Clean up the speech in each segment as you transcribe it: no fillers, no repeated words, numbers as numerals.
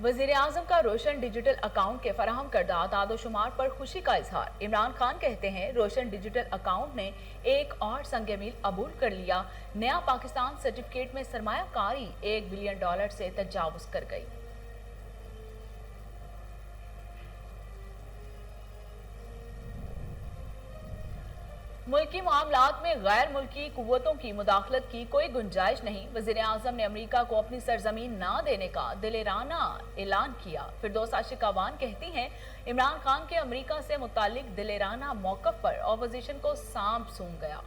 वज़ीर आज़म का रोशन digital account के फराहम करदा आदाद-ओ-शुमार पर खुशी का इजहार। इमरान खान कहते हैं रोशन डिजिटल अकाउंट ने एक और संग मील अबूल कर लिया। नया पाकिस्तान सर्टिफिकेट में सरमायाकारी $1 बिलियन से तजावुज कर गई। मुल्की मामलात में गैर मुल्की कुव्वतों की मुदाखलत की कोई गुंजाइश नहीं। वज़ीर आज़म ने अमरीका को अपनी सरजमीन ना देने का दिलेराना ऐलान किया। फिरदौस आशिक अवान कहती हैं इमरान खान के अमरीका से मुतालिक दिलेराना मौक़िफ़ पर ऑपोजिशन को सांप सूंघ गया।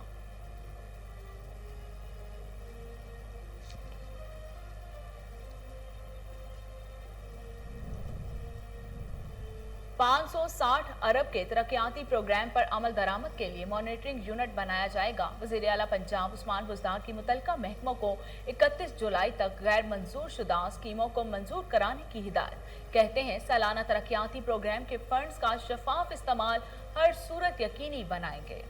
$560 अरब के तरक्याती प्रोग्राम पर अमल दरामद के लिए मॉनिटरिंग यूनिट बनाया जाएगा। वज़ीर आला पंजाब उस्मान बुज़दार की मुतल्लिका महकमों को 31 जुलाई तक गैर मंजूर शुदा स्कीमों को मंजूर कराने की हिदायत। कहते हैं सालाना तरक्याती प्रोग्राम के फंड्स का शफाफ इस्तेमाल हर सूरत यकीनी बनाएंगे।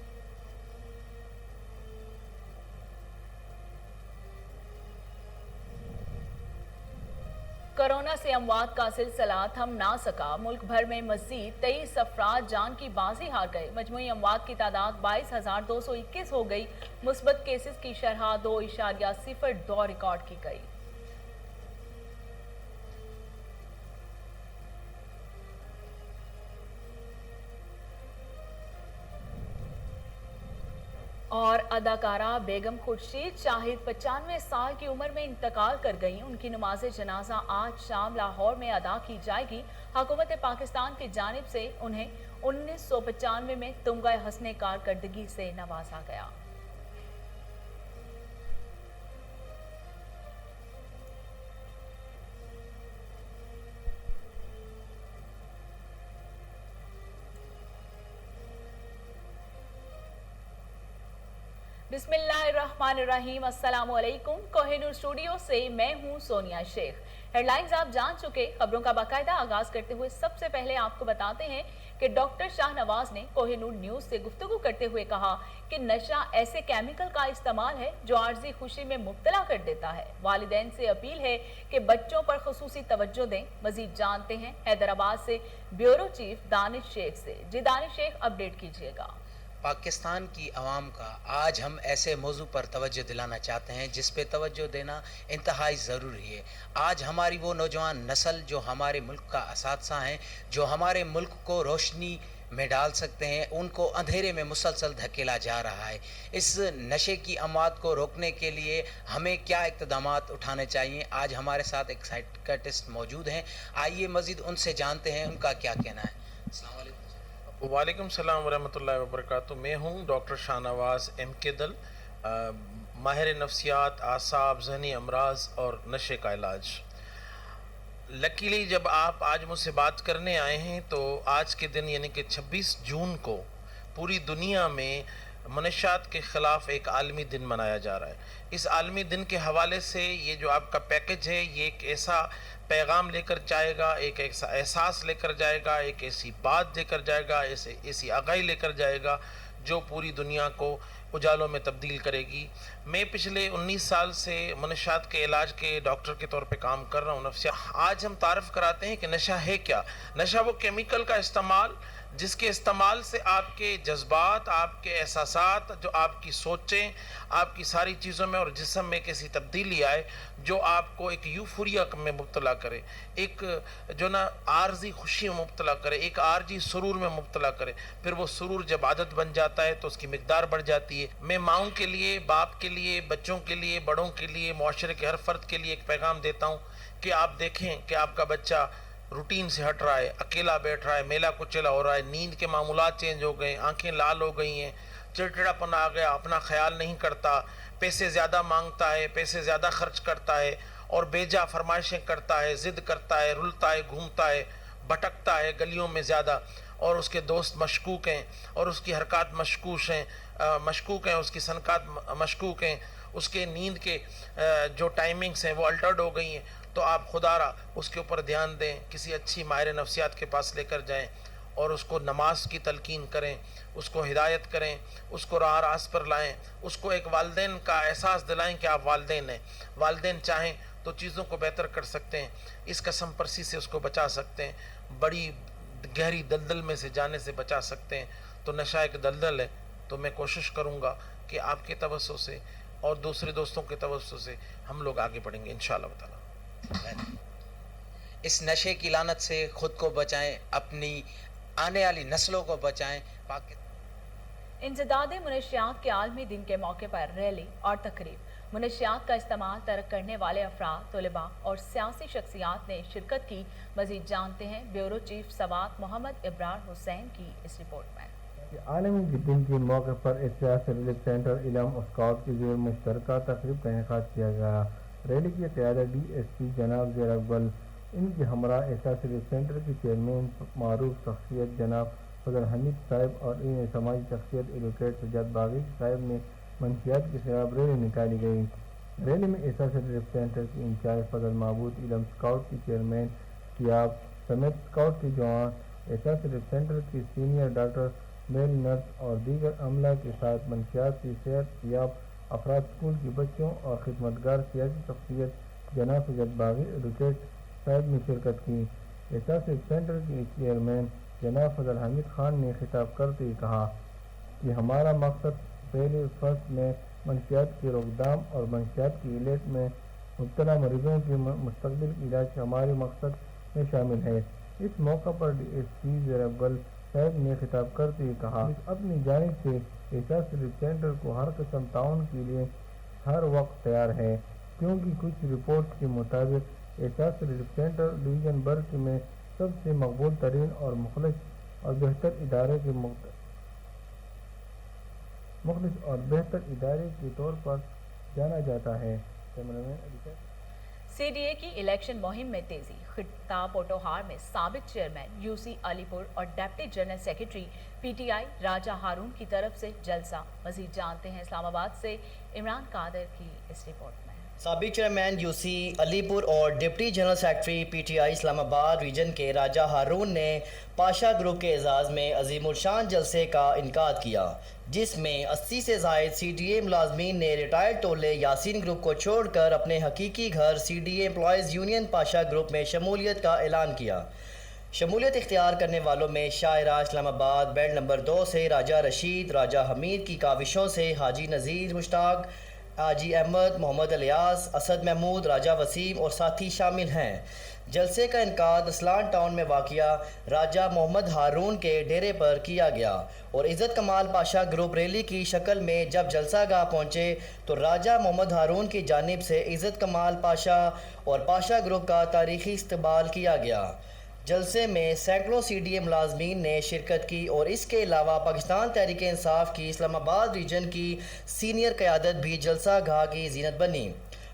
कोरोना से अमवात का सिलसिला थम ना सका। मुल्क भर में मजीद 23 अफराद जान की बाजी हार गए। मजमूई अमवात की तादाद 22,221 हो गई। मुस्बत केसेस की शरह 2.02 रिकॉर्ड की गई। और अदाकारा बेगम खुर्शीद शाहिद 95 साल की उम्र में इंतकाल कर गई। उनकी नमाज जनाजा आज शाम लाहौर में अदा की जाएगी। हुकूमत पाकिस्तान की जानिब से उन्हें 1995 में तुमगा हस्ने कारकर्दगी से नवाजा गया। बिस्मिल्लाहिर्रहमानिर्रहीम। अस्सलामुअलैकुम। कोहिनूर स्टूडियो से मैं हूं सोनिया शेख। हेडलाइंस आप जान चुके। खबरों का बाकायदा आगाज करते हुए सबसे पहले आपको बताते हैं कि डॉक्टर शाहनवाज ने कोहिनूर न्यूज से गुफ्तगू करते हुए कहा कि नशा ऐसे केमिकल का इस्तेमाल है जो आर्जी खुशी में मुब्तला कर देता है। वालिदैन से अपील है कि बच्चों पर खुसूसी तवज्जो दें। मजीद जानते हैं हैदराबाद से ब्यूरो चीफ दानिश शेख से। जी दानिश शेख, अपडेट कीजिएगा। पाकिस्तान की आवाम का आज हम ऐसे मौजू पर तवज्जो दिलाना चाहते हैं जिस पे तवज्जो देना इंतहाई ज़रूरी है। आज हमारी वो नौजवान नस्ल जो हमारे मुल्क का असातिज़ा हैं, जो हमारे मुल्क को रोशनी में डाल सकते हैं, उनको अंधेरे में मुसलसल धकेला जा रहा है। इस नशे की अमवात को रोकने के लिए हमें क्या इक़दामात उठाने चाहिए, आज हमारे साथ एक साइकियाट्रिस्ट मौजूद हैं। आइए मज़ीद उनसे जानते हैं उनका क्या कहना है। अस्सलाम वालेकुम। वालेकुम सलाम वरहमतुल्लाहि वबरकातुहू। मैं हूँ डॉक्टर शाहनवाज M.K. दल, माहिर नफ्सियात, आसाब, ज़हनी अमराज और नशे का इलाज। लकीली जब आप आज मुझसे बात करने आए हैं तो आज के दिन यानी कि 26 जून को पूरी दुनिया में मनशात के ख़िलाफ़ एक आलमी दिन मनाया जा रहा है। इस आलमी दिन के हवाले से ये जो आपका पैकेज है ये एक ऐसा पैगाम लेकर जाएगा, एक ऐसा एहसास लेकर जाएगा, एक ऐसी बात लेकर जाएगा, ऐसी आगाही लेकर जाएगा जो पूरी दुनिया को उजालों में तब्दील करेगी। मैं पिछले 19 साल से मनशात के इलाज के डॉक्टर के तौर पे काम कर रहा हूँ नफ्सिया। आज हम तारफ़ कराते हैं कि नशा है क्या। नशा वो केमिकल का इस्तेमाल जिसके इस्तेमाल से आपके जज्बात, आपके एहसासात, जो आपकी सोचें, आपकी सारी चीज़ों में और जिस्म में कैसी तब्दीली आए जो आपको एक यूफोरिया में मुब्तला करे, एक जो ना आर्जी खुशी में मुब्तला करे, एक आर्जी सुरूर में मुब्तला करे। फिर वो सुरूर जब आदत बन जाता है तो उसकी मिकदार बढ़ जाती है। मैं माँओं के लिए, बाप के लिए, बच्चों के लिए, बड़ों के लिए, मुआशरे के हर फ़र्द के लिए एक पैगाम देता हूँ कि आप देखें कि आपका बच्चा रूटीन से हट रहा है, अकेला बैठ रहा है, मेला कुचेला हो रहा है, नींद के मामूलात चेंज हो गए, आंखें लाल हो गई हैं, चिड़चिड़ापन आ गया, अपना ख्याल नहीं करता, पैसे ज़्यादा मांगता है, पैसे ज़्यादा खर्च करता है और बेजा फरमाइशें करता है, ज़िद करता है, रुलता है, घूमता है, भटकता है गलियों में ज़्यादा, और उसके दोस्त मशकूक हैं और उसकी हरकत मशकूक हैं, उसकी सनकात मशकूक हैं, उसके नींद के जो टाइमिंग्स हैं वो अल्टर्ड हो गई हैं। तो आप खुदारा उसके ऊपर ध्यान दें, किसी अच्छी माहिर नफ्सियात के पास लेकर जाएं और उसको नमाज की तलकीन करें, उसको हिदायत करें, उसको राह रास्त पर लाएं, उसको एक वालिदैन का एहसास दिलाएं कि आप वालिदैन हैं। वालिदैन चाहें تو چیزوں کو بہتر کر سکتے ہیں، اس قسم پرسی سے اس کو بچا سکتے ہیں، بڑی گہری دلدل میں سے جانے سے بچا سکتے ہیں. تو نشہ ایک دلدل ہے. تو میں کوشش کروں گا کہ آپ کے توسط سے اور دوسرے دوستوں کے توسط سے ہم لوگ آگے بڑھیں گے انشاءاللہ تعالی. اس نشے کی لعنت سے خود کو بچائیں، اپنی آنے والی نسلوں کو بچائیں. انسداد منشیات کے عالمی دن کے موقع پر ریلی اور تقریب. منشیات کا استعمال ترک کرنے والے افراد، طلباء اور سیاسی شخصیات نے شرکت کی. مزید جانتے ہیں بیورو چیف سوات محمد ابرار حسین کی اس رپورٹ میں. عالمی دن کے موقع پر احتیاط ریلیف سینٹر علم اسکاؤٹ کے زیر مشترکہ تقریب کا انعقاد کیا گیا. ریلی کی قیادت ڈی ایس پی جناب زیر اقبال، ان کے ہمراہ احتیاط ریلیف سینٹر کے چیئرمین معروف شخصیت جناب فضل حمید صاحب اور ان سماجی شخصیت ایڈوکیٹ سجاد باغی صاحب نے منشیات کے خلاف ریلی نکالی گئی. ریلی میں احتیاط ریلیف سینٹر کے انچارج فضل معبود، علم اسکاؤٹ کے چیئرمین سیاب سمیت اسکاؤٹ کے جوان، احتیاط ریلیف سینٹر کے سینئر ڈاکٹر، میل نرس اور دیگر عملہ کے ساتھ منشیات سے صحت یاب افراد، اسکول کے بچوں اور خدمتگار سیاسی شخصیت جناب سجاد باغی ایڈوکیٹ صاحب نے شرکت کی. احتیاط ریلیف سینٹر کے چیئرمین جناب فضل حمید خان نے خطاب کرتے ہوئے کہا کہ ہمارا مقصد پہلے فصل میں منشیات کی روک تھام اور منشیات کی علت میں مبتلا مریضوں کے مستقبل علاج ہمارے مقصد میں شامل ہے. اس موقع پر ڈی ایس پی زیر اقبال صاحب نے خطاب کرتے ہوئے کہا اپنی جانب سے احتیاط ریلیف سینٹر کو ہر قسم تعاون کے لیے ہر وقت تیار ہے، کیونکہ کچھ رپورٹ کے مطابق احتیاط ریلیف سینٹر ڈویژن برق میں سب سے مقبول ترین اور مخلص اور بہتر ادارے کے طور پر جانا جاتا ہے. سی ڈی اے کی الیکشن مہم میں تیزی. خطہ پوٹوہار میں سابق chairman you C Alipur اور deputy general secretary P T I Raja Haroon کی طرف سے جلسہ. مزید جانتے ہیں اسلام آباد سے عمران قادر کی اس رپورٹ میں. سابق chairman you C Alipur اور deputy general secretary P T I Islamabad region کے راجہ ہارون نے پاشا گروپ کے اعزاز میں عظیم الشان جلسے کا انعقاد کیا، جس میں 80 سے زائد سی ڈی اے ملازمین نے ریٹائرڈ ٹولے یاسین گروپ کو چھوڑ کر اپنے حقیقی گھر C D A employees union Pasha group میں شمولیت کا اعلان کیا. شمولیت اختیار کرنے والوں میں شاہراہ اسلام آباد بیلٹ نمبر 2 سے راجہ رشید، راجہ حمید کی کاوشوں سے حاجی نذیر مشتاق، حاجی احمد، محمد الیاس، اسد محمود، راجہ وسیم اور ساتھی شامل ہیں. جلسے کا انعقاد اسلان ٹاؤن میں واقع راجہ محمد ہارون کے ڈیرے پر کیا گیا اور عزت کمال پاشا گروپ ریلی کی شکل میں جب جلسہ گاہ پہنچے تو راجہ محمد ہارون کی جانب سے عزت کمال پاشا اور پاشا گروپ کا تاریخی استقبال کیا گیا. جلسے میں سینکڑوں سی ڈی اے ملازمین نے شرکت کی اور اس کے علاوہ پاکستان تحریک انصاف کی اسلام آباد ریجن کی سینئر قیادت بھی جلسہ گاہ کی زینت بنی.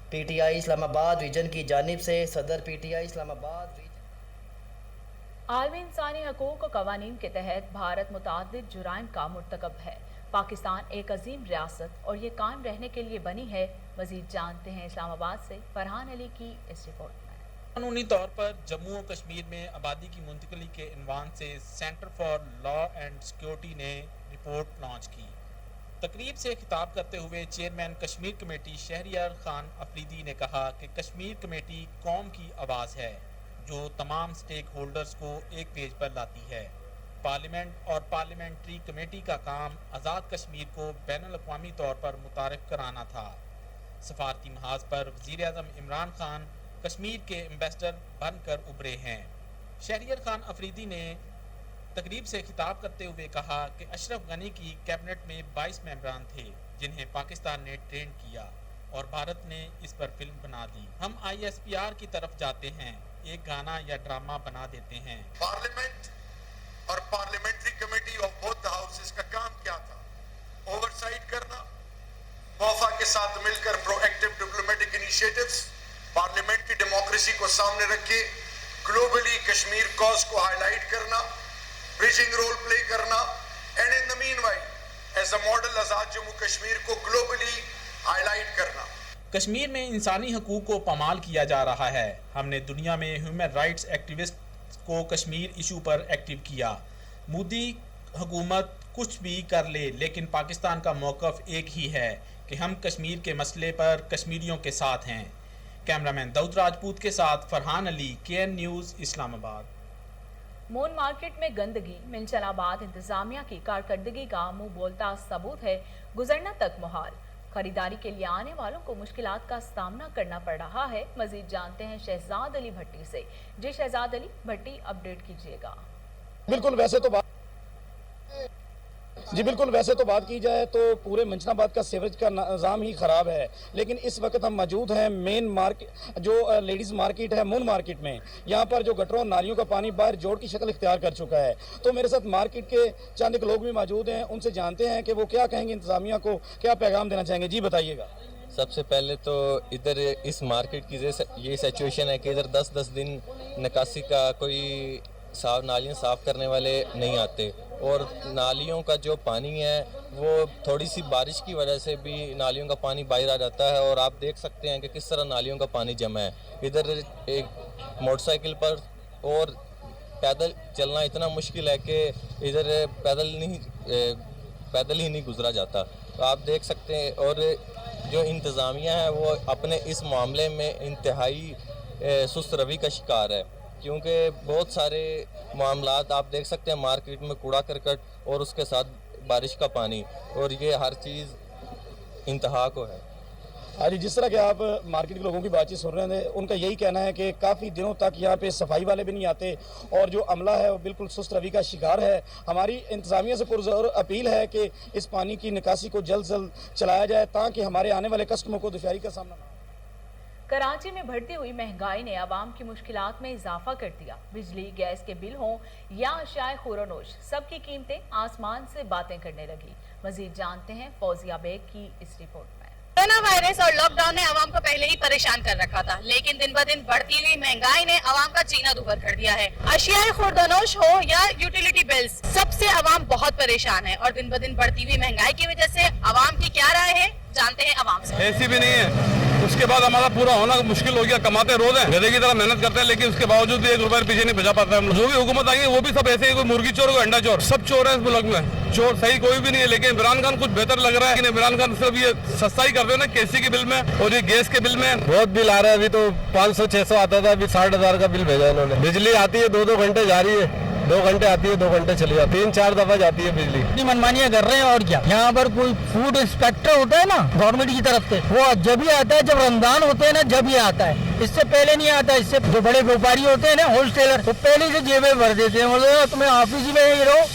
پی T I Islamabad region کی جانب سے صدر پی T I Islamabad region. عالمی انسانی حقوق و قوانین کے تحت بھارت متعدد جرائم کا مرتکب ہے. پاکستان ایک عظیم ریاست اور یہ قائم رہنے کے لیے بنی ہے. مزید جانتے ہیں اسلام آباد سے فرحان علی کی اس رپورٹ میں. قانونی طور پر جموں و کشمیر میں آبادی کی منتقلی کے عنوان سے centre for law and security نے رپورٹ لانچ کی. تقریب سے خطاب کرتے ہوئے چیئرمین کشمیر کمیٹی شہریار خان افریدی نے کہا کہ کشمیر کمیٹی قوم کی آواز ہے جو تمام سٹیک ہولڈرز کو ایک پیج پر لاتی ہے. پارلیمنٹ اور پارلیمنٹری کمیٹی کا کام آزاد کشمیر کو بین الاقوامی طور پر متعارف کرانا تھا. سفارتی محاذ پر وزیر اعظم عمران خان کشمیر کے ایمبیسڈر بن کر ابھرے ہیں. شہریار خان افریدی نے تقریب سے خطاب کرتے ہوئے کہا کہ اشرف غنی کی کیبنٹ میں 22 ممبران تھے جنہیں پاکستان نے ٹرین کیا اور بھارت نے اس پر فلم بنا دی. ہم آئی ایس پی آر کی طرف جاتے ہیں، ایک گانا یا ڈرامہ بنا دیتے ہیں. پارلیمنٹ اور parliamentary committee of both houses کا کام کیا تھا؟ اوور سائٹ کرنا، موفا کے ساتھ مل کر proactive diplomatic initiatives parliament کی ڈیموکریسی کو سامنے رکھ کے گلوبلی کشمیر کاز کو ہائی لائٹ کرنا، بریجنگ رول پلے کرنا، and in the meanwhile as a model Azad Jammu Kashmir کو گلوبلی ہائی لائٹ کرنا. کشمیر میں انسانی حقوق کو پامال کیا جا رہا ہے. ہم نے دنیا میں ہیومن رائٹس ایکٹیوسٹ کو کشمیر ایشو پر ایکٹیو کیا. مودی حکومت کچھ بھی کر لے لیکن پاکستان کا موقف ایک ہی ہے کہ ہم کشمیر کے مسئلے پر کشمیریوں کے ساتھ ہیں. कैमरामैन दाऊद राजपूत के साथ Farhan Ali, KN news, Islamabad. Moon market में गंदगी, मिलचलाबाद इंतजामिया की कारकर्दगी का मुंह बोलता सबूत है, गुजरना तक मुहाल। खरीदारी के लिए आने वालों को मुश्किलात का सामना करना पड़ रहा है। मजीद जानते हैं शहजाद अली भट्टी से। जी शहजाद अली भट्टी, अपडेट कीजिएगा। बिल्कुल वैसे तो बात की जाए तो पूरे मंचनाबाद का सीवरेज का निज़ाम ही ख़राब है, लेकिन इस वक्त हम मौजूद हैं मेन मार्केट जो लेडीज़ मार्केट है मून मार्केट में। यहाँ पर जो गटरों और नालियों का पानी बाहर जोड़ की शक्ल इख्तियार कर चुका है। तो मेरे साथ मार्केट के चंद एक लोग भी मौजूद हैं, उनसे जानते हैं कि वो क्या कहेंगे, इंतज़ामिया को क्या पैगाम देना चाहेंगे। जी बताइएगा। सबसे पहले तो इधर इस मार्केट की ये सिचुएशन है कि इधर 10-10 दिन निकासी का कोई नालियाँ साफ़ करने वाले नहीं आते, और नालियों का जो पानी है वो थोड़ी सी बारिश की वजह से भी नालियों का पानी बाहर आ जाता है, और आप देख सकते हैं कि किस तरह नालियों का पानी जमा है। इधर एक मोटरसाइकिल पर और पैदल चलना इतना मुश्किल है कि इधर पैदल ही नहीं गुजरा जाता। तो आप देख सकते हैं, और जो इंतज़ामिया है वो अपने इस मामले में इंतहाई सुस्त रवि का शिकार है, क्योंकि बहुत सारे मामलात आप देख सकते हैं मार्केट में कूड़ा करकट और उसके साथ बारिश का पानी, और ये हर चीज़ इंतहा को है। हाँ जी, जिस तरह के आप मार्केट के लोगों की बातचीत सुन रहे थे, उनका यही कहना है कि काफ़ी दिनों तक यहाँ पे सफाई वाले भी नहीं आते, और जो अमला है वो बिल्कुल सुस्त रवि का शिकार है। हमारी इंतज़ामिया से पुरज़ोर अपील है कि इस पानी की निकासी को जल्द से जल्द चलाया जाए, ताकि हमारे आने वाले कस्टमर को दुश्वारी का सामना न हो। कराची में बढ़ती हुई महंगाई ने आवाम की मुश्किलात में इजाफा कर दिया। बिजली, गैस के बिल हों या अशियाए खुरोनोश, सबकी कीमतें आसमान से बातें करने लगी। मजीद जानते हैं फौजिया बेग की इस रिपोर्ट में। कोरोना वायरस और लॉकडाउन ने आवाम को पहले ही परेशान कर रखा था, लेकिन दिन ब दिन बढ़ती हुई महंगाई ने आवाम का जीना दुभर कर दिया है। अशियाए खुर्दनोश हो या यूटिलिटी बिल्स, सबसे आवाम बहुत परेशान है, और दिन ब दिन बढ़ती हुई महंगाई की वजह से आवाम की क्या राय है, जानते हैं आवाम से। एसी भी नहीं है, उसके बाद हमारा पूरा होना मुश्किल हो गया। कमाते रोज हैं, गधे की तरह मेहनत करते हैं, लेकिन उसके बावजूद भी 1 रुपए पीछे नहीं बचा पाता है। जो भी हुकूमत आई है वो भी सब ऐसे ही, कोई मुर्गी चोर, कोई अंडा चोर, सब चोर है इस मुल्क में। चोर सही कोई भी नहीं है, लेकिन इमरान खान कुछ बेहतर लग रहा है कि इमरान खान सिर्फ ये सस्ताई कर रहे हैं ना केसी के बिल में और ये गैस के बिल में। बहुत बिल आ रहा है, अभी तो 500-600 आता था, अभी 60,000 का बिल भेजा इन्होंने। बिजली आती है 2-2 घंटे जा रही है, 2 घंटे आती है, 2 घंटे चली जाती है, 3-4 दफा जाती है बिजली। मनमानियां कर रहे हैं और क्या। यहाँ पर कोई फूड इंस्पेक्टर होता है ना गवर्नमेंट की तरफ से, वो जब ही आता है जब रमजान होते हैं ना, जब ही आता है, इससे पहले नहीं आता। इससे जो बड़े व्यापारी होते हैं ना, होलसेलर, तो पहले से जेबें भर देते हैं, मतलब तुम्हें ऑफिस में ही रहो,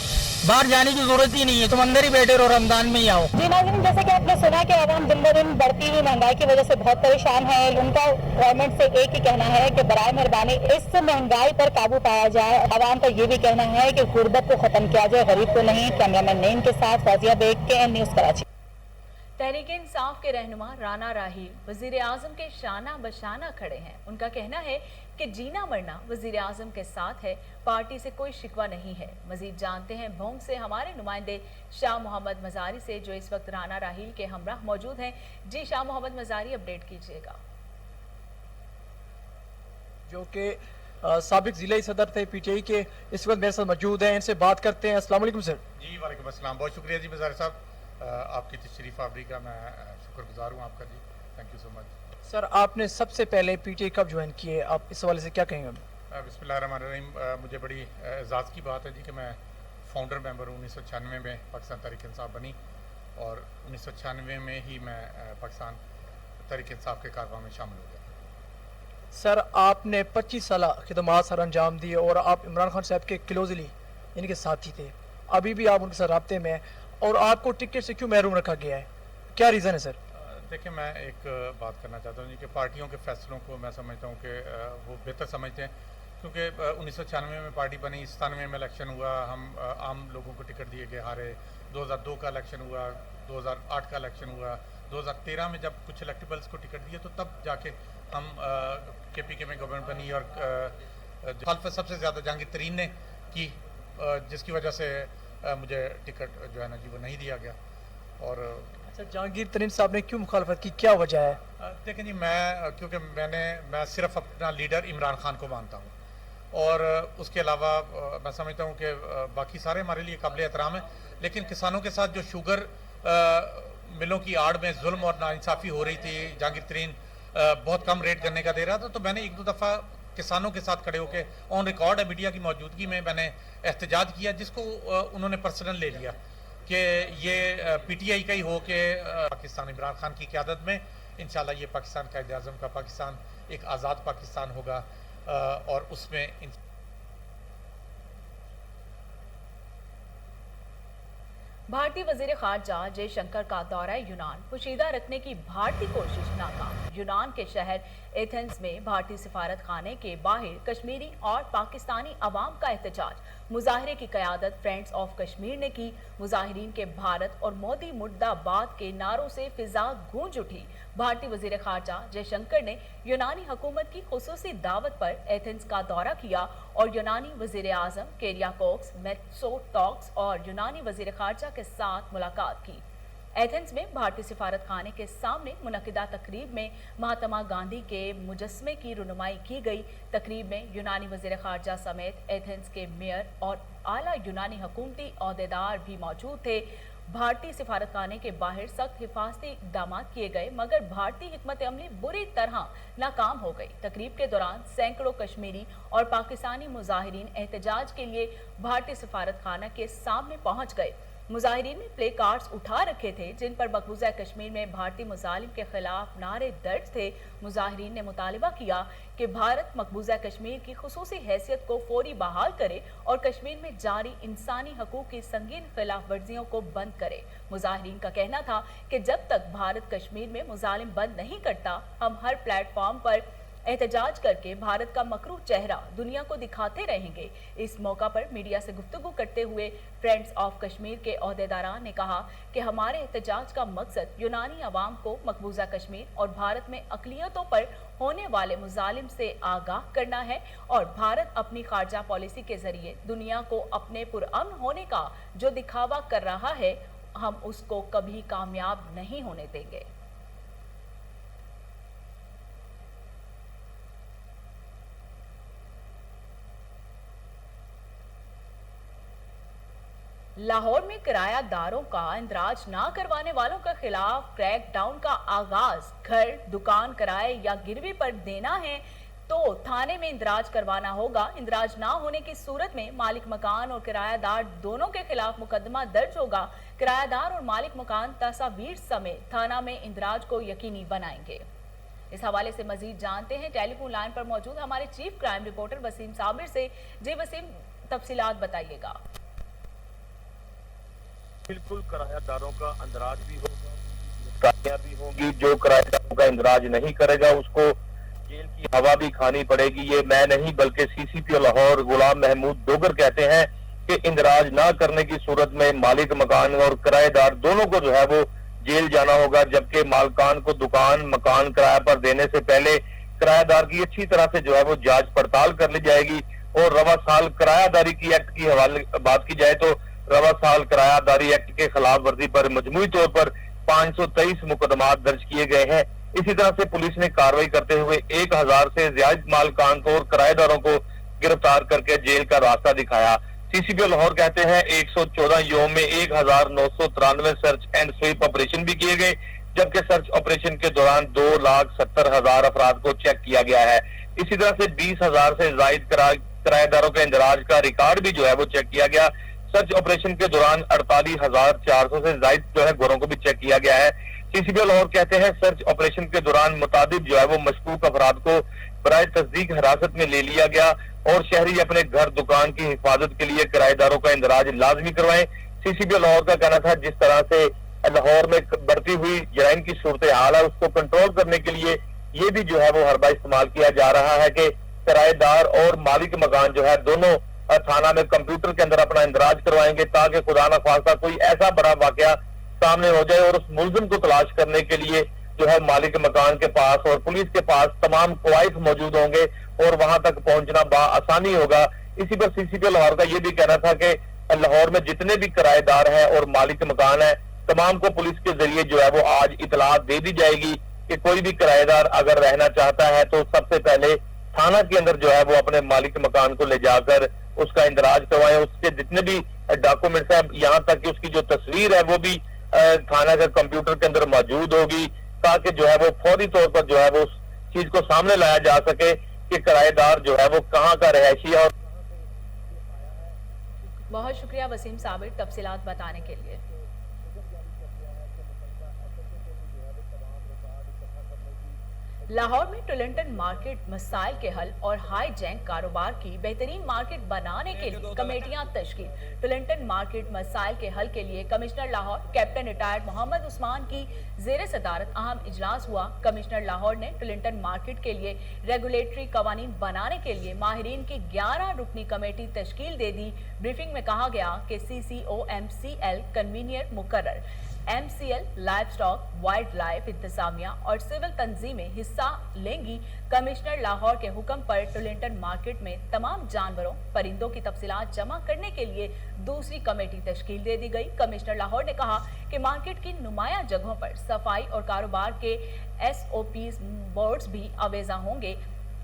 बाहर जाने की जरूरत ही नहीं है, तुम अंदर ही बैठे रहो, रमजान में ही आओ। जी नाज़रीन, जैसे कि आपने सुना कि आवाम दिन ब दिन बढ़ती हुई महंगाई की वजह से बहुत परेशान है। उनका गवर्नमेंट से एक ही कहना है कि बराए मेहरबानी इस महंगाई पर काबू पाया जाए। आवाम का ये भी कहना है कि गुर्बत को खत्म किया जाए, गरीब को नहीं। कैमरामैन नेम के साथ फौजिया बेग, KN न्यूज़, कराची। तहरीक इंसाफ के रहनुमा राना राहील वजीर आजम के शाना बशाना खड़े हैं। उनका कहना है कि जीना मरना वजीर आजम के साथ है, पार्टी से कोई शिकवा नहीं है। मजीद जानते हैं भोंग से हमारे नुमाइंदे शाह मोहम्मद मजारी से, जो इस वक्त राना राहील के हमराह मौजूद हैं। जी शाह मोहम्मद मजारी, अपडेट कीजिएगा। जो कि साबिक जिला सदर थे PTI के, इस वक्त मेरे साथ मौजूद हैं, इनसे बात करते हैं। अस्सलाम वालेकुम सर। जी वालेकुम अस्सलाम, बहुत शुक्रिया जी मज़ारी साहब, आपकी तशरीफ़ आवरी का मैं शुक्रगुजार हूँ आपका जी, thank you so much. Sir, आपने सबसे पहले PTI कब ज्वाइन किए, आप इस हवाले से क्या कहेंगे? बिस्मिल्लाहिर्रहमानिर्रहीम, मुझे बड़ी एजाज़ की बात है जी कि मैं फाउंडर मेंबर हूँ। 1996 में पाकिस्तान तहरीक इंसाफ बनी, और 1996 में ही मैं पाकिस्तान तहरीक इंसाफ के कारवां में शामिल हो गया। सर, आपने 25 साल खिदमात सर अंजाम दिए, और आप इमरान खान साहब के क्लोजली इनके साथी थे, अभी भी आप उनके साथ राब्ते में, और आपको टिकट से क्यों महरूम रखा गया है, क्या रीज़न है सर? देखिए, मैं एक बात करना चाहता हूँ जी कि पार्टियों के फैसलों को मैं समझता हूँ कि वो बेहतर समझते हैं, क्योंकि 1996 में पार्टी बनी, 97 में इलेक्शन हुआ, हम आम लोगों को टिकट दिए गए, हारे। 2002 का इलेक्शन हुआ, 2008 का इलेक्शन हुआ, 2013 में जब कुछ इलेक्टेबल्स को टिकट दिए तो तब जाके हम KPK में गवर्नमेंट बनी, और मुखालफत सबसे ज़्यादा जहांगीर तरीन ने की, जिसकी वजह से मुझे टिकट जो है ना जी वो नहीं दिया गया। और अच्छा, जहांगीर तरीन साहब ने क्यों मुखालफत की, क्या वजह है? देखें जी, क्योंकि मैं सिर्फ अपना लीडर इमरान खान को मानता हूँ, और उसके अलावा मैं समझता हूँ कि बाकी सारे हमारे लिए काबिल एहतराम है, लेकिन किसानों के साथ जो शुगर मिलों की आड़ में जुल्म और नाइंसाफ़ी हो रही थी, जहांगीर तरीन बहुत कम रेट करने का दे रहा था, तो मैंने एक दो दफ़ा किसानों के साथ खड़े होकर ऑन रिकॉर्ड है मीडिया की मौजूदगी में मैंने एहतजाज किया, जिसको उन्होंने पर्सनल ले लिया कि ये PTI का ही हो के पाकिस्तान इमरान खान की क़यादत में इंशाल्लाह ये पाकिस्तान कायदे आज़म का पाकिस्तान एक आज़ाद पाकिस्तान होगा और उसमें भारतीय वजीर खारजा जयशंकर का दौरा यूनान पोशीदा रखने की भारतीय कोशिश नाकाम। यूनान के शहर एथेंस में भारतीय सिफारत खाने के बाहर कश्मीरी और पाकिस्तानी अवाम का एहतजाज। मुजाहरे की क़यादत फ्रेंड्स ऑफ कश्मीर ने की। मुजाहिरीन के भारत और मोदी मुर्दाबाद के नारों से फिजा गूंज उठी। भारतीय वजीर खारजा जयशंकर ने यूनानी हुकूमत की खुसूसी दावत पर एथेंस का दौरा किया और यूनानी वजीर आजम किरियाकोस मित्सोटाकिस और यूनानी वजीर खारजा के साथ मुलाकात की। एथेंस में भारतीय सिफारत खाने के सामने मुनक्किदा तकरीब में महात्मा गांधी के मुजस्मे की रुनुमाई की गई। तकरीब में यूनानी वजीर खारजा समेत एथेंस के मेयर और आला यूनानी हुकूमती ओहदेदार भी मौजूद थे। भारतीय सिफारत खाने के बाहर सख्त हिफाजती इक़दाम किए गए, मगर भारतीय हिकमत अमली बुरी तरह नाकाम हो गई। तकरीब के दौरान सैकड़ों कश्मीरी और पाकिस्तानी मुजाहिरीन एहतजाज के लिए भारतीय सिफारत खाना के सामने पहुंच गए। मुजाहिरीन ने प्ले कार्ड्स उठा रखे थे जिन पर मकबूजा कश्मीर में भारतीय मुजालिम के खिलाफ नारे दर्ज थे। मुजाहिरीन ने मुतालिबा किया कि भारत मकबूजा कश्मीर की खुसूसी हैसियत को फौरी बहाल करे और कश्मीर में जारी इंसानी हकूक की संगीन खिलाफ वर्जियों को बंद करे। मुजाहिरीन का कहना था कि जब तक भारत कश्मीर में मुजालिम बंद नहीं करता, हम हर प्लेटफॉर्म पर एहतजाज करके भारत का मकरूह चेहरा दुनिया को दिखाते रहेंगे। इस मौका पर मीडिया से गुफ्तगू करते हुए फ्रेंड्स ऑफ कश्मीर के ओहदेदारान ने कहा कि हमारे एहतजाज का मकसद यूनानी अवाम को मकबूजा कश्मीर और भारत में अक़लियतों पर होने वाले मुजालिम से आगाह करना है और भारत अपनी खारजा पॉलिसी के जरिए दुनिया को अपने पुरअमन होने का जो दिखावा कर रहा है, हम उसको कभी कामयाब नहीं होने देंगे। लाहौर में किरायादारों का इंदराज ना करवाने वालों के खिलाफ क्रैक डाउन का आगाज। घर, दुकान किराए या गिरवी पर देना है तो थाने में इंदराज करवाना होगा। इंदराज ना होने की सूरत में मालिक मकान और किरायादार दोनों के खिलाफ मुकदमा दर्ज होगा। किरायादार और मालिक मकान तस्वीर समेत थाना में इंदराज को यकीनी बनाएंगे। इस हवाले से मजीद जानते हैं टेलीफोन लाइन पर मौजूद हमारे chief crime reporter Waseem Sabir से। जी वसीम, तफसीलात बताइएगा। बिल्कुल, किरायादारों का इंदराज भी होगा, गिरफ्तारियां भी होंगी। जो किरायादारों का इंदराज नहीं करेगा उसको जेल की हवा भी खानी पड़ेगी। ये मैं नहीं बल्कि CCP लाहौर गुलाम महमूद डोगर कहते हैं कि इंदराज ना करने की सूरत में मालिक मकान और किराएदार दोनों को जो है वो जेल जाना होगा, जबकि मालकान को दुकान मकान किराया पर देने से पहले किरायादार की अच्छी तरह से जो है वो जांच पड़ताल कर ली जाएगी। और रवा साल किरायादारी की एक्ट की हवाले बात की जाए तो रवा साल किरायादारी एक्ट के खिलाफ वर्जी पर मजमूई तौर पर 523 मुकदमात दर्ज किए गए हैं। इसी तरह से पुलिस ने कार्रवाई करते हुए 1000 से ज्यादा मालकान को और किराएदारों को गिरफ्तार करके जेल का रास्ता दिखाया। CCP लाहौर कहते हैं 114 यौम में 1993 सर्च एंड स्वीप ऑपरेशन भी किए गए, जबकि सर्च ऑपरेशन के दौरान 2,70,000 अफराद को चेक किया गया है। इसी तरह से 20,000 से ज्यादा किराएदारों के इंदराज का रिकॉर्ड भी जो है वो चेक किया गया। सर्च ऑपरेशन के दौरान 48,400 से ज्यादा जो है घरों को भी चेक किया गया है। CCP लाहौर कहते हैं सर्च ऑपरेशन के दौरान मुताबिक जो है वो मशकूक अफराद को बराए तस्दीक हिरासत में ले लिया गया और शहरी अपने घर दुकान की हिफाजत के लिए किराएदारों का इंदराज लाजमी करवाएं। CCP लाहौर का कहना था जिस तरह से लाहौर में बढ़ती हुई जराइम की सूरत हाल है उसको कंट्रोल करने के लिए ये भी जो है वो हरबा इस्तेमाल किया जा रहा है कि किराएदार और मालिक मकान जो है दोनों थाना में कंप्यूटर के अंदर अपना इंदराज करवाएंगे ताकि खुदा न खास्ता कोई ऐसा बड़ा वाकया सामने हो जाए और उस मुलजिम को तलाश करने के लिए जो है मालिक मकान के पास और पुलिस के पास तमाम कवायद मौजूद होंगे और वहां तक पहुंचना आसानी होगा। इसी पर CCP लाहौर का ये भी कहना था कि लाहौर में जितने भी किराएदार हैं और मालिक मकान है तमाम को पुलिस के जरिए जो है वो आज इतलात दे दी जाएगी कि कोई भी किराएदार अगर रहना चाहता है तो सबसे पहले थाना के अंदर जो है वो अपने मालिक मकान को ले जाकर उसका इंदराज करवाएं। उसके जितने भी डॉक्यूमेंट्स हैं यहाँ तक कि उसकी जो तस्वीर है वो भी थाना के कंप्यूटर के अंदर मौजूद होगी ताकि जो है वो फौरी तौर पर जो है वो चीज को सामने लाया जा सके कि किराएदार जो है वो कहाँ का रहायशी है। और बहुत शुक्रिया वसीम साबिर तफसीलात बताने के लिए। लाहौर में टुलिंटन मार्केट मसाइल के हल और हाई जैंक कारोबार की बेहतरीन मार्केट बनाने के लिए कमेटियां तश्कील। टुलिंटन मार्केट मसाइल के हल के लिए commissioner Lahore captain retired Mohammad Usman की जेर सदारत अहम इजलास हुआ। कमिश्नर लाहौर ने टुलिंटन मार्केट के लिए रेगुलेटरी कवानीन बनाने के लिए माहिरीन की 11 रुकनी कमेटी तश्कील दे दी। ब्रीफिंग में कहा गया कि CCOMCL कन्वीनियर मुकर्रर, MCL life stock, wild life इंतजामिया और सिविल तंजीमें हिस्सा लेंगी। कमिश्नर लाहौर के हुक्म पर टुलिंटन मार्केट में तमाम जानवरों परिंदों की तफसीलात जमा करने के लिए दूसरी कमेटी तश्कील दे दी गई। कमिश्नर लाहौर ने कहा कि मार्केट की नुमाया जगहों पर सफाई और कारोबार के SOPs बोर्ड्स भी अवेजा होंगे।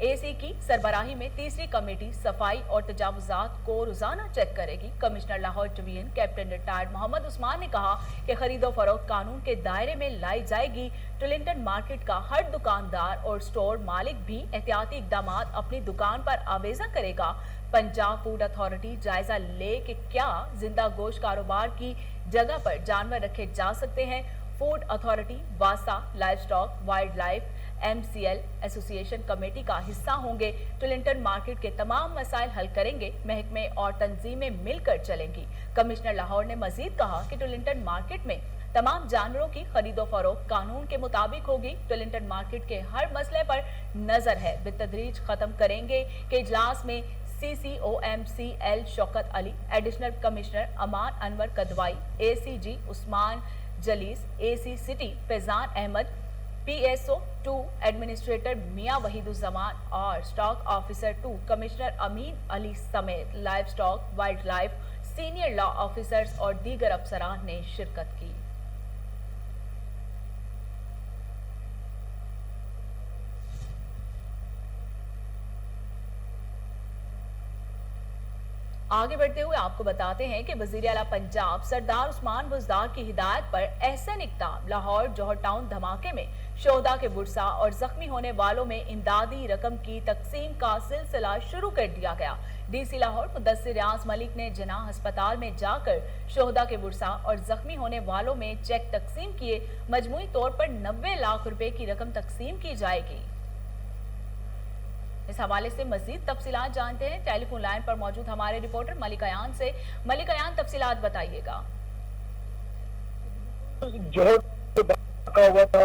AC की सरबराही में तीसरी कमेटी सफाई और तजावुजात को रोजाना चेक करेगी। Commissioner Lahore division captain retired Mohammad Usman ने कहा कि खरीदो फरोख्त कानून के दायरे में लाई जाएगी। टुलिंटन मार्केट का हर दुकानदार और स्टोर मालिक भी एहतियाती इकदामात अपनी दुकान पर आवेजा करेगा। पंजाब फूड अथॉरिटी जायजा ले कि क्या जिंदा गोश्त कारोबार की जगह पर जानवर रखे जा सकते हैं। फूड अथॉरिटी, वासा, life stock, wildlife, MCL association committee का हिस्सा होंगे। टुलिंटन मार्केट के तमाम मसाइल हल करेंगे। महकमे और तंजीमें मिलकर चलेंगी। कमिश्नर लाहौर ने मजीद कहा कि टुलिंटन मार्केट में तमाम जानवरों की खरीदो फरोख्त कानून के मुताबिक होगी। टुलिंटन मार्केट के हर मसले पर नजर है, बितदरीज खत्म करेंगे कि इजलास में CCOMCL Shaukat Ali, additional commissioner Aman Anwar Kidwai, ACG Usman Jalees, AC city Faizan Ahmed, PSO 2 administrator Mian Waheeduzzaman और stock officer 2 commissioner Amin Ali समेत life stock, wildlife, senior law officers और दीगर अफसरान ने शिरकत की। आगे बढ़ते हुए आपको बताते हैं कि वजीर आला पंजाब सरदार उस्मान बुज़दार की हिदायत पर एहसन इक़दाम लाहौर जौहर टाउन धमाके में शोहदा के बुरसा और जख्मी होने वालों में इमदादी रकम की तकसीम का सिलसिला शुरू कर दिया गया। DC लाहौर मुदस्सिर रियाज मलिक ने जनाह अस्पताल में जाकर शोहदा के बुरसा और जख्मी होने वालों में चेक तकसीम किए। मजमूई तौर पर 90 लाख रुपए की रकम तकसीम की जाएगी। इस हवाले से मजीद तफसीलात जानते हैं टेलीफोन लाइन पर मौजूद हमारे रिपोर्टर मलिक अयान से। मलिक अयान, तफसीलात बताइएगा। जो हुआ था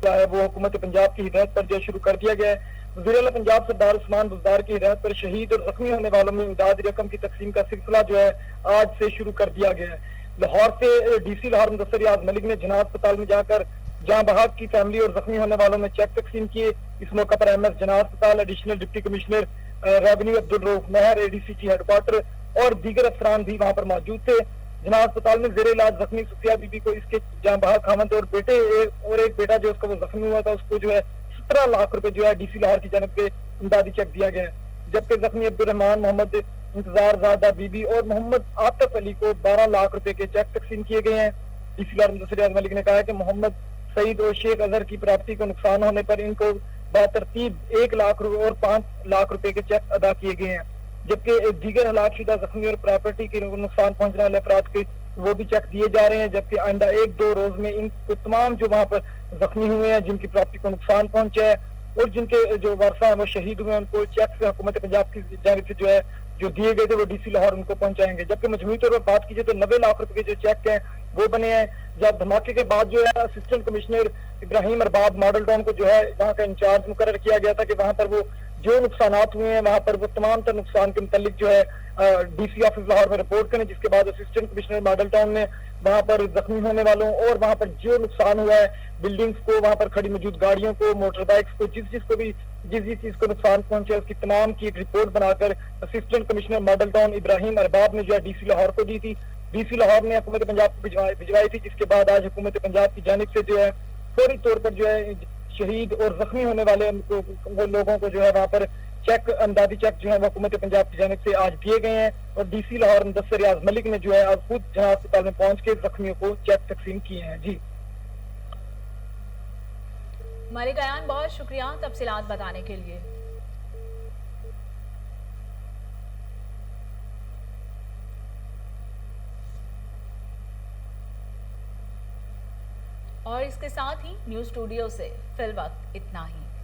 है वो हुकूमत पंजाब की हिदायत पर जो शुरू कर दिया गया है। वज़ीर आला पंजाब सरदार उस्मान बुज़दार की हिदायत पर शहीद और जख्मी होने वालों में इमदादी रकम की तकसीम का सिलसिला जो है आज से शुरू कर दिया गया है। लाहौर से DC लाहौर मुदस्सिर रियाज मलिक ने जनाह अस्पताल में जाकर जहां बहाक की फैमिली और जख्मी होने वालों में चेक तकसीम किए। इस मौके पर MS जनाह अस्पताल additional deputy commissioner revenue Abdul Rauf Mehar, ADCG headquarter और दीगर अफसरान भी वहां पर मौजूद थे। जनाह अस्पताल में जेर इलाज जख्मी सुफिया बीबी को इसके जहां बहाक खामद और बेटे और एक बेटा जो उसका वो जख्मी हुआ था उसको जो है 17 लाख रुपए जो है DC लाहौर की जानब से इमदादी चेक दिया गया है। जबकि जख्मी अब्दुर्रहमान, मोहम्मद इंतजार ज़ादा बीबी और मोहम्मद आतिफ अली को 12 लाख रुपए के चेक तकसीम किए गए हैं। DC लाहौर मुदस्सिर रियाज मलिक ने कहा कि मोहम्मद सईद और शेख अजहर की प्रॉपर्टी को नुकसान होने पर इनको बतरतीब 1 लाख रुपए और 5 लाख रुपए के चेक अदा किए गए हैं। जबकि दीगर हलाकशुदा जख्मी और प्रॉपर्टी के नुकसान पहुंचने वाले अफराद के वो भी चेक दिए जा रहे हैं। जबकि आइंदा 1-2 रोज में इनको तमाम जो वहाँ पर जख्मी हुए हैं, जिनकी प्रॉपर्टी को नुकसान पहुंचा है और जिनके जो वारसा है वो शहीद हुए हैं, उनको चेक से हुकूमत पंजाब की जानिब से जो है जो दिए गए थे वो DC लाहौर उनको पहुंचाएंगे। जबकि मजमूई तौर पर बात कीजिए तो 90 लाख रुपए के जो चेक हैं वो बने हैं। जब धमाके के बाद जो है assistant commissioner Ibrahim Arbab model town को जो है वहाँ का इंचार्ज मुकर्रर किया गया था कि वहाँ पर वो जो नुकसानात हुए हैं वहाँ पर वो तमाम तर नुकसान के मुतालिक जो है DC ऑफिस लाहौर में रिपोर्ट करें। जिसके बाद असिस्टेंट कमिश्नर मॉडल टाउन ने वहाँ पर जख्मी होने वालों और वहाँ पर जो नुकसान हुआ है बिल्डिंग्स को, वहाँ पर खड़ी मौजूद गाड़ियों को, मोटर बाइक्स को, जिस चीज को नुकसान पहुंचे उसकी तमाम की एक रिपोर्ट बनाकर assistant commissioner model town Ibrahim Arbab ने जो है DC लाहौर को दी थी। DC लाहौर ने हुकूमत पंजाब को भिजवाई थी। जिसके बाद आज हुकूमत पंजाब की जानिब से जो है फौरी तौर पर जो है शहीद और जख्मी होने वाले लोगों को जो है वहाँ पर चेक, अमदादी चेक जो है हुकूमत पंजाब की जानिब से आज दिए गए हैं। और DC लाहौर मुदस्सिर रियाज मलिक ने जो है आज खुद जनाह अस्पताल में पहुंच के जख्मियों को चेक तकसीम किए हैं। जी मलिक अयान, बहुत शुक्रिया तफसीलात बताने के लिए। और इसके साथ ही न्यूज़ स्टूडियो से फिल वक्त इतना ही।